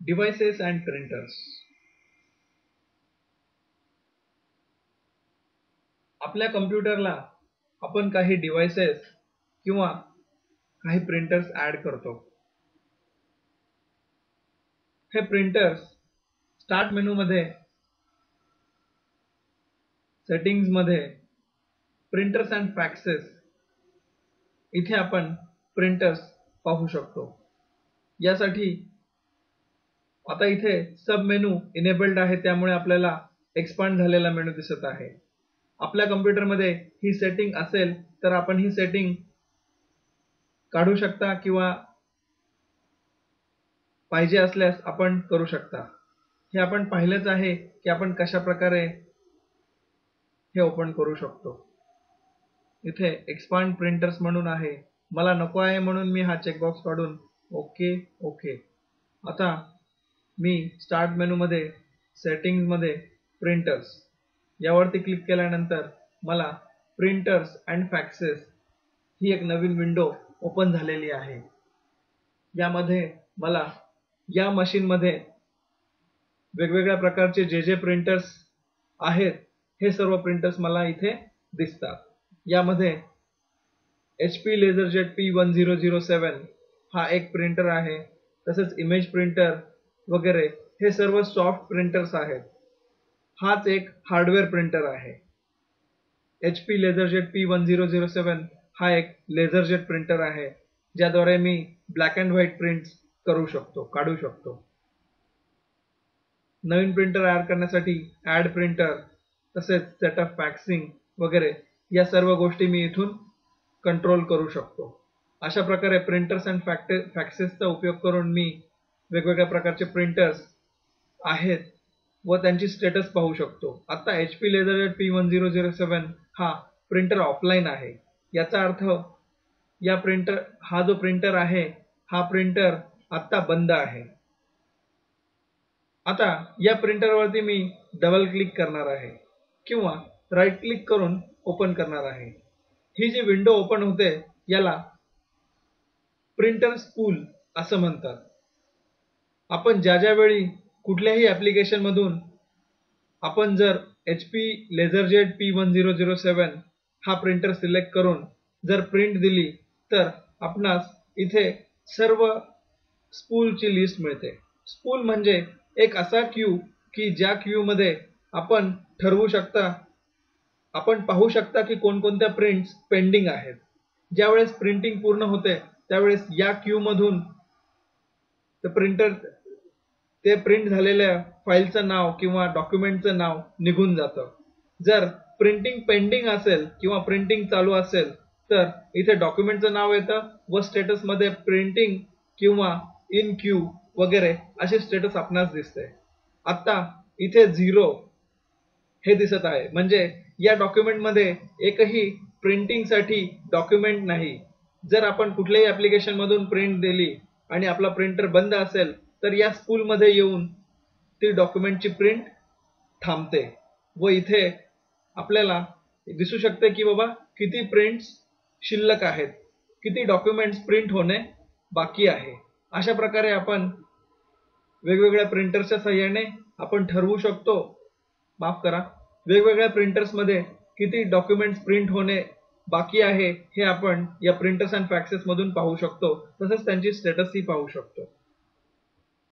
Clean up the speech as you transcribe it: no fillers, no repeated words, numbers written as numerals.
Devices and printers. आपल्या कम्प्युटरला आपण काही डिव्हाइसेस किंवा काही प्रिंटर्स ऍड करतो. हे प्रिंटर्स स्टार्ट मेनू मध्ये, सेटिंग्स मध्ये, प्रिंटर्स अँड फॅक्सेस इथे आपण प्रिंटर्स पाहू शकतो. यासाठी आता इथे सब मेनू इनेबल्ड आहे, त्यामुळे आपल्याला एक्सपांड झालेला मेनू दिसत आहे. आपल्या कम्प्युटरमध्ये ही सेटिंग असेल तर आपण ही सेटिंग काढू शकता किंवा पाहिजे असल्यास आपण करू शकता. हे आपण पाहिलेच आहे की आपण कशा प्रकारे हे ओपन करू शकतो. इथे एक्सपांड प्रिंटर्स म्हणून आहे, मला नको आहे म्हणून मी हा चेकबॉक्स काढून ओके. आता मी स्टार्ट मेनू मध्ये, सेटिंग्स मध्ये प्रिंटर्स यावरती क्लिक केल्यानंतर मला प्रिंटर्स अँड फॅक्सेस ही एक नवीन विंडो ओपन झालेली आहे. यामध्ये मला या मशीन मध्ये वेगवेगळ्या प्रकारचे जे प्रिंटर्स आहेत हे सर्व प्रिंटर्स मला इथे दिसतात. यामध्ये HP LaserJet P1007 हा एक प्रिंटर आहे. तसेच इमेज प्रिंटर वगैरे हे सर्व सॉफ्ट प्रिंटर्स आहेत. हाच एक हार्डवेअर प्रिंटर आहे. HP LaserJet P1007 हा एक लेझरजेट प्रिंटर आहे, ज्याद्वारे मी ब्लॅक अँड व्हाईट प्रिंट्स काढू शकतो. नवीन प्रिंटर ऍड करण्यासाठी ऍड प्रिंटर, तसेच सेटअप फॅक्सिंग वगैरे या सर्व गोष्टी मी इथून कंट्रोल करू शकतो. अशा प्रकारे प्रिंटर्स अँड फॅक्सेसचा उपयोग करून मी वेगवेगळ्या प्रकारचे प्रिंटर्स आहेत व त्यांची स्टेटस पाहू शकतो. आता HP LaserJet P1007 हा प्रिंटर ऑफलाईन आहे. याचा अर्थ हा जो प्रिंटर आहे हा प्रिंटर आता बंद आहे. आता या प्रिंटरवरती मी डबल क्लिक करणार आहे किंवा राईट क्लिक करून ओपन करणार आहे. ही जी विंडो ओपन होते याला प्रिंटर स्पूल असं म्हणतात. आपण ज्या वेळी कुठल्याही ऍप्लिकेशन मधून आपण जर HP LaserJet P1007 हा प्रिंटर सिलेक्ट करून जर प्रिंट दिली तर आपणास इथे सर्व स्पूलची लिस्ट मिळते. स्पूल म्हणजे एक असा क्यू की ज्या क्यू मध्ये आपण पाहू शकता की कोणकोणत्या प्रिंट्स पेंडिंग आहेत. ज्यावेळेस प्रिंटिंग पूर्ण होते त्यावेळेस या क्यू मधून ते प्रिंट झालेल्या फाईलचं नाव किंवा डॉक्युमेंटचं नाव निघून जातं. जर प्रिंटिंग पेंडिंग असेल किंवा प्रिंटिंग चालू असेल तर इथे डॉक्युमेंटचं नाव येतं व स्टेटस मध्ये प्रिंटिंग किंवा इन क्यू वगैरे असे स्टेटस आपणास दिसते. आता इथे 0 हे दिसत आहे, म्हणजे या डॉक्युमेंट मध्ये एकही प्रिंटिंग साठी डॉक्युमेंट नाही. जर आपण कुठल्याही ऍप्लिकेशन मधून प्रिंट दिली आणि आपला प्रिंटर बंद असेल तर या स्पूल मध्ये येऊन ती डॉक्युमेंटची प्रिंट थांबते व इथे आपल्याला दिसू शकते की बाबा किती प्रिंट्स शिल्लक आहेत, किती डॉक्युमेंट्स प्रिंट होणे बाकी आहे. अशा प्रकारे आपण वेगवेगळ्या प्रिंटर्सच्या सहाय्याने आपण ठरवू शकतो, वेगवेगळ्या प्रिंटर्स मध्ये किती डॉक्युमेंट्स प्रिंट होणे बाकी आहे हे आपण या प्रिंटर्स अँड फॅक्सेस मधून पाहू शकतो. तसेच त्यांची स्टेटस ही पाहू शकतो.